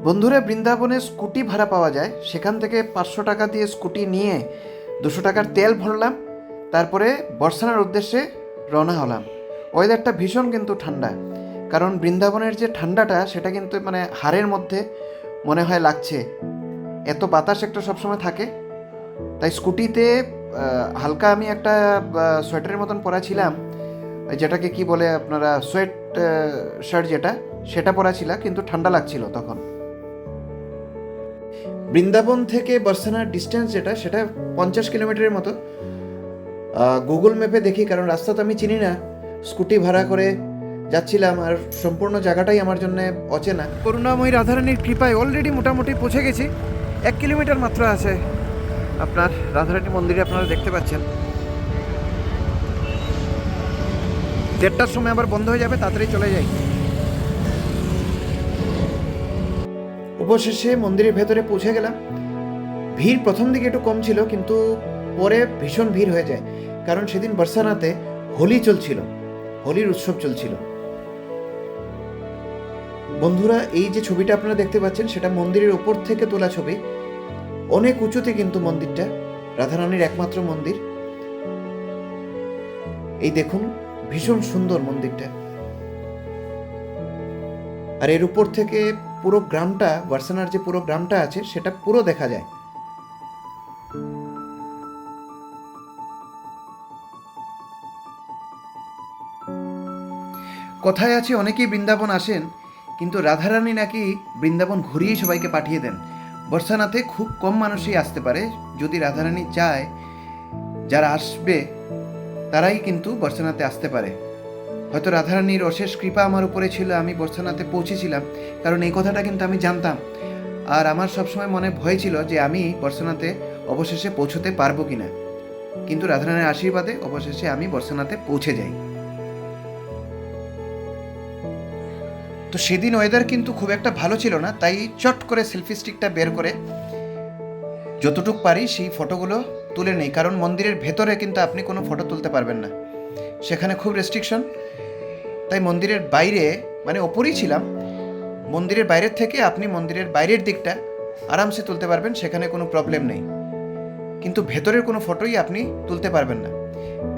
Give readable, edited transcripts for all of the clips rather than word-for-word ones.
বন্ধুরা, বৃন্দাবনে স্কুটি ভাড়া পাওয়া যায়। সেখান থেকে 500 টাকা দিয়ে স্কুটি নিয়ে 200 টাকার তেল ভরলাম। তারপরে বর্ষানার উদ্দেশ্যে রওনা হলাম। ওয়েদারটা ভীষণ কিন্তু ঠান্ডা, কারণ বৃন্দাবনের যে ঠান্ডাটা সেটা কিন্তু মানে হাড়ের মধ্যে মনে হয় লাগছে। এত বাতাস একটা সবসময় থাকে। তাই স্কুটিতে হালকা আমি একটা সোয়েটারের মতন পরা ছিলাম, যেটাকে কি বলে আপনারা, সোয়েট শার্ট যেটা, সেটা পরা ছিল, কিন্তু ঠান্ডা লাগছিল তখন। বৃন্দাবন থেকে বর্ষানার ডিস্টেন্স যেটা, সেটা 50 কিলোমিটারের মতো। গুগল ম্যাপে দেখি, কারণ রাস্তা তো আমি চিনি না, স্কুটি ভাড়া করে যাচ্ছিলাম আর সম্পূর্ণ জায়গাটাই আমার জন্য অচেনা। করুণাময়ী রাধারানীর কৃপায় অলরেডি মোটামুটি পৌঁছে গেছি। 1 কিলোমিটার মাত্র আছে আপনার রাধারানী মন্দিরে, আপনারা দেখতে পাচ্ছেন। 1:30টার সময় আবার বন্ধ হয়ে যাবে, তাড়াতাড়ি চলে যাই। অবশেষে মন্দিরের ভেতরে পৌঁছে গেলাম। ভিড় প্রথম দিকে একটু কম ছিল, কিন্তু পরে ভীষণ ভিড় হয়ে যায়, কারণ সেদিন বর্ষানাতে হোলি চলছিল, হোলির উৎসব চলছিল। বন্ধুরা, এই যে ছবিটা আপনারা দেখতে পাচ্ছেন, সেটা মন্দিরের ওপর থেকে তোলা ছবি। অনেক উঁচুতে কিন্তু মন্দিরটা, রাধারানীর একমাত্র মন্দির। এই দেখুন, ভীষণ সুন্দর মন্দিরটা। আর এর উপর থেকে পুরো গ্রামটা, বর্ষানার যে পুরো গ্রামটা আছে, সেটা পুরো দেখা যায়। কথায় আছে অনেকেই বৃন্দাবন আসেন, কিন্তু রাধারানী নাকি বৃন্দাবন ঘুরিয়েই সবাইকে পাঠিয়ে দেন। বর্ষানাতে খুব কম মানুষই আসতে পারে। যদি রাধারানী চায়, যারা আসবে তারাই কিন্তু বর্ষানাতে আসতে পারে। হয়তো রাধারানীর অশেষ কৃপা আমার উপরে ছিল, আমি বর্ষানাতে পৌঁছেছিলাম, কারণ এই কথাটা কিন্তু আমি জানতাম। আর আমার সবসময় মনে ভয় ছিল যে আমি বর্ষানাতে অবশেষে পৌঁছতে পারবো কিনা, কিন্তু রাধারানীর আশীর্বাদে অবশেষে আমি বর্ষানাতে পৌঁছে যাই। তো সেদিন ওয়েদার কিন্তু খুব একটা ভালো ছিল না, তাই চট করে সেলফি স্টিকটা বের করে যতটুক পারি সেই ফটোগুলো তুলে নেই, কারণ মন্দিরের ভেতরে কিন্তু আপনি কোনো ফটো তুলতে পারবেন না, সেখানে খুব রেস্ট্রিকশন। তাই মন্দিরের বাইরে, মানে ওপরেই ছিলাম, মন্দিরের বাইরের থেকে আপনি মন্দিরের বাইরের দিকটা আরামসে তুলতে পারবেন, সেখানে কোনো প্রবলেম নেই। কিন্তু ভেতরের কোনো ফটোই আপনি তুলতে পারবেন না,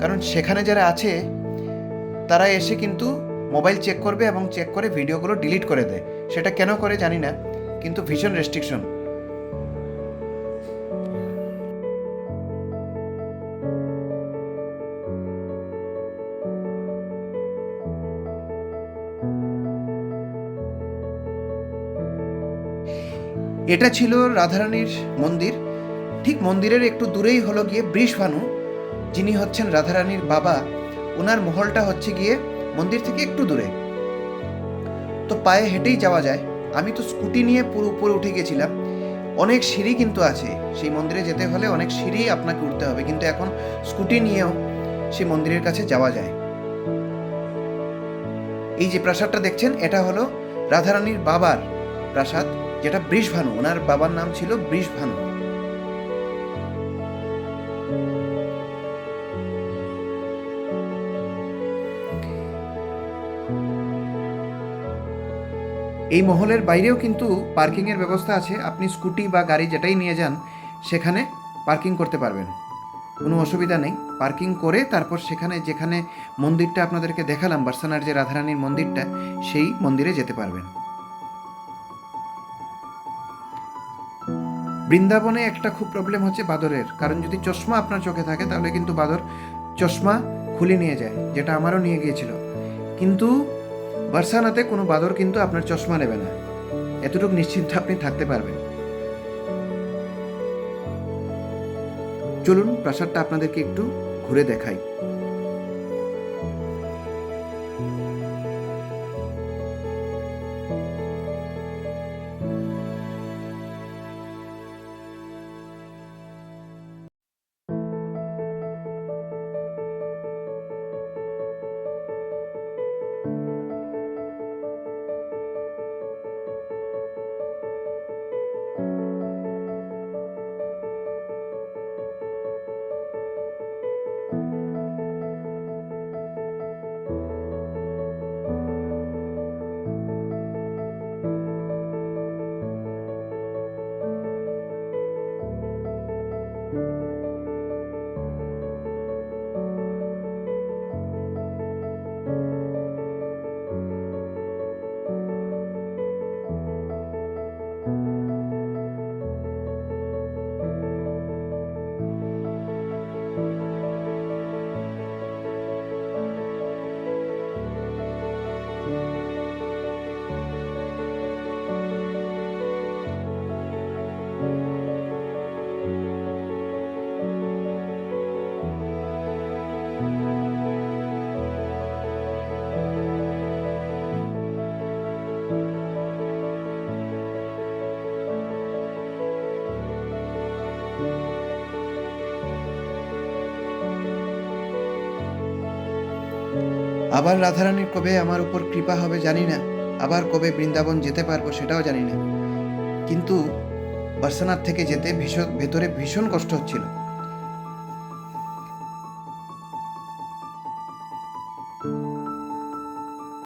কারণ সেখানে যারা আছে তারা এসে কিন্তু মোবাইল চেক করবে এবং চেক করে ভিডিওগুলো ডিলিট করে দেয়। সেটা কেন করে জানি না, কিন্তু ভীষণ রেস্ট্রিকশন। এটা ছিল রাধারানীর মন্দির। ঠিক মন্দিরের একটু দূরেই হলো গিয়ে বৃষভানু, যিনি হচ্ছেন রাধারানীর বাবা। ওনার মহলটা হচ্ছে গিয়ে মন্দির থেকে একটু দূরে, তো পায়ে হেঁটেই যাওয়া যায়। আমি তো স্কুটি নিয়ে পুরো উপরে উঠে গেছিলাম। অনেক সিঁড়ি কিন্তু আছে, সেই মন্দিরে যেতে হলে অনেক সিঁড়ি আপনাকে উঠতে হবে, কিন্তু এখন স্কুটি নিয়েও সেই মন্দিরের কাছে যাওয়া যায়। এই যে প্রাসাদটা দেখছেন, এটা হলো রাধারানীর বাবার প্রাসাদ, যেটা বৃষভানু, ওনার বাবার নাম ছিল বৃষভানু। এই মহলের বাইরেও কিন্তু পার্কিংয়ের ব্যবস্থা আছে। আপনি স্কুটি বা গাড়ি যেটাই নিয়ে যান, সেখানে পার্কিং করতে পারবেন, কোনো অসুবিধা নেই। পার্কিং করে তারপর সেখানে, যেখানে মন্দিরটা আপনাদেরকে দেখালাম, বার্সানার যে রাধারানীর মন্দিরটা, সেই মন্দিরে যেতে পারবেন। বৃন্দাবনে একটা খুব প্রবলেম হচ্ছে বাদরের, কারণ যদি চশমা আপনার চোখে থাকে তাহলে কিন্তু বাদর চশমা খুলে নিয়ে যায়, যেটা আমারও নিয়ে গিয়েছিল। কিন্তু বার্সানাতে কোনো বাদর কিন্তু আপনার চশমা নেবে না, এতটুকু নিশ্চিন্তে আপনি থাকতে পারবেন। চলুন প্রাসাদটা আপনাদেরকে একটু ঘুরে দেখাই। আবার রাধারানীর কবে আমার উপর কৃপা হবে জানি না, আবার কবে বৃন্দাবন যেতে পারবো সেটাও জানি না, কিন্তু বর্ষানাথ থেকে যেতে ভেতরে ভীষণ কষ্ট হচ্ছিল।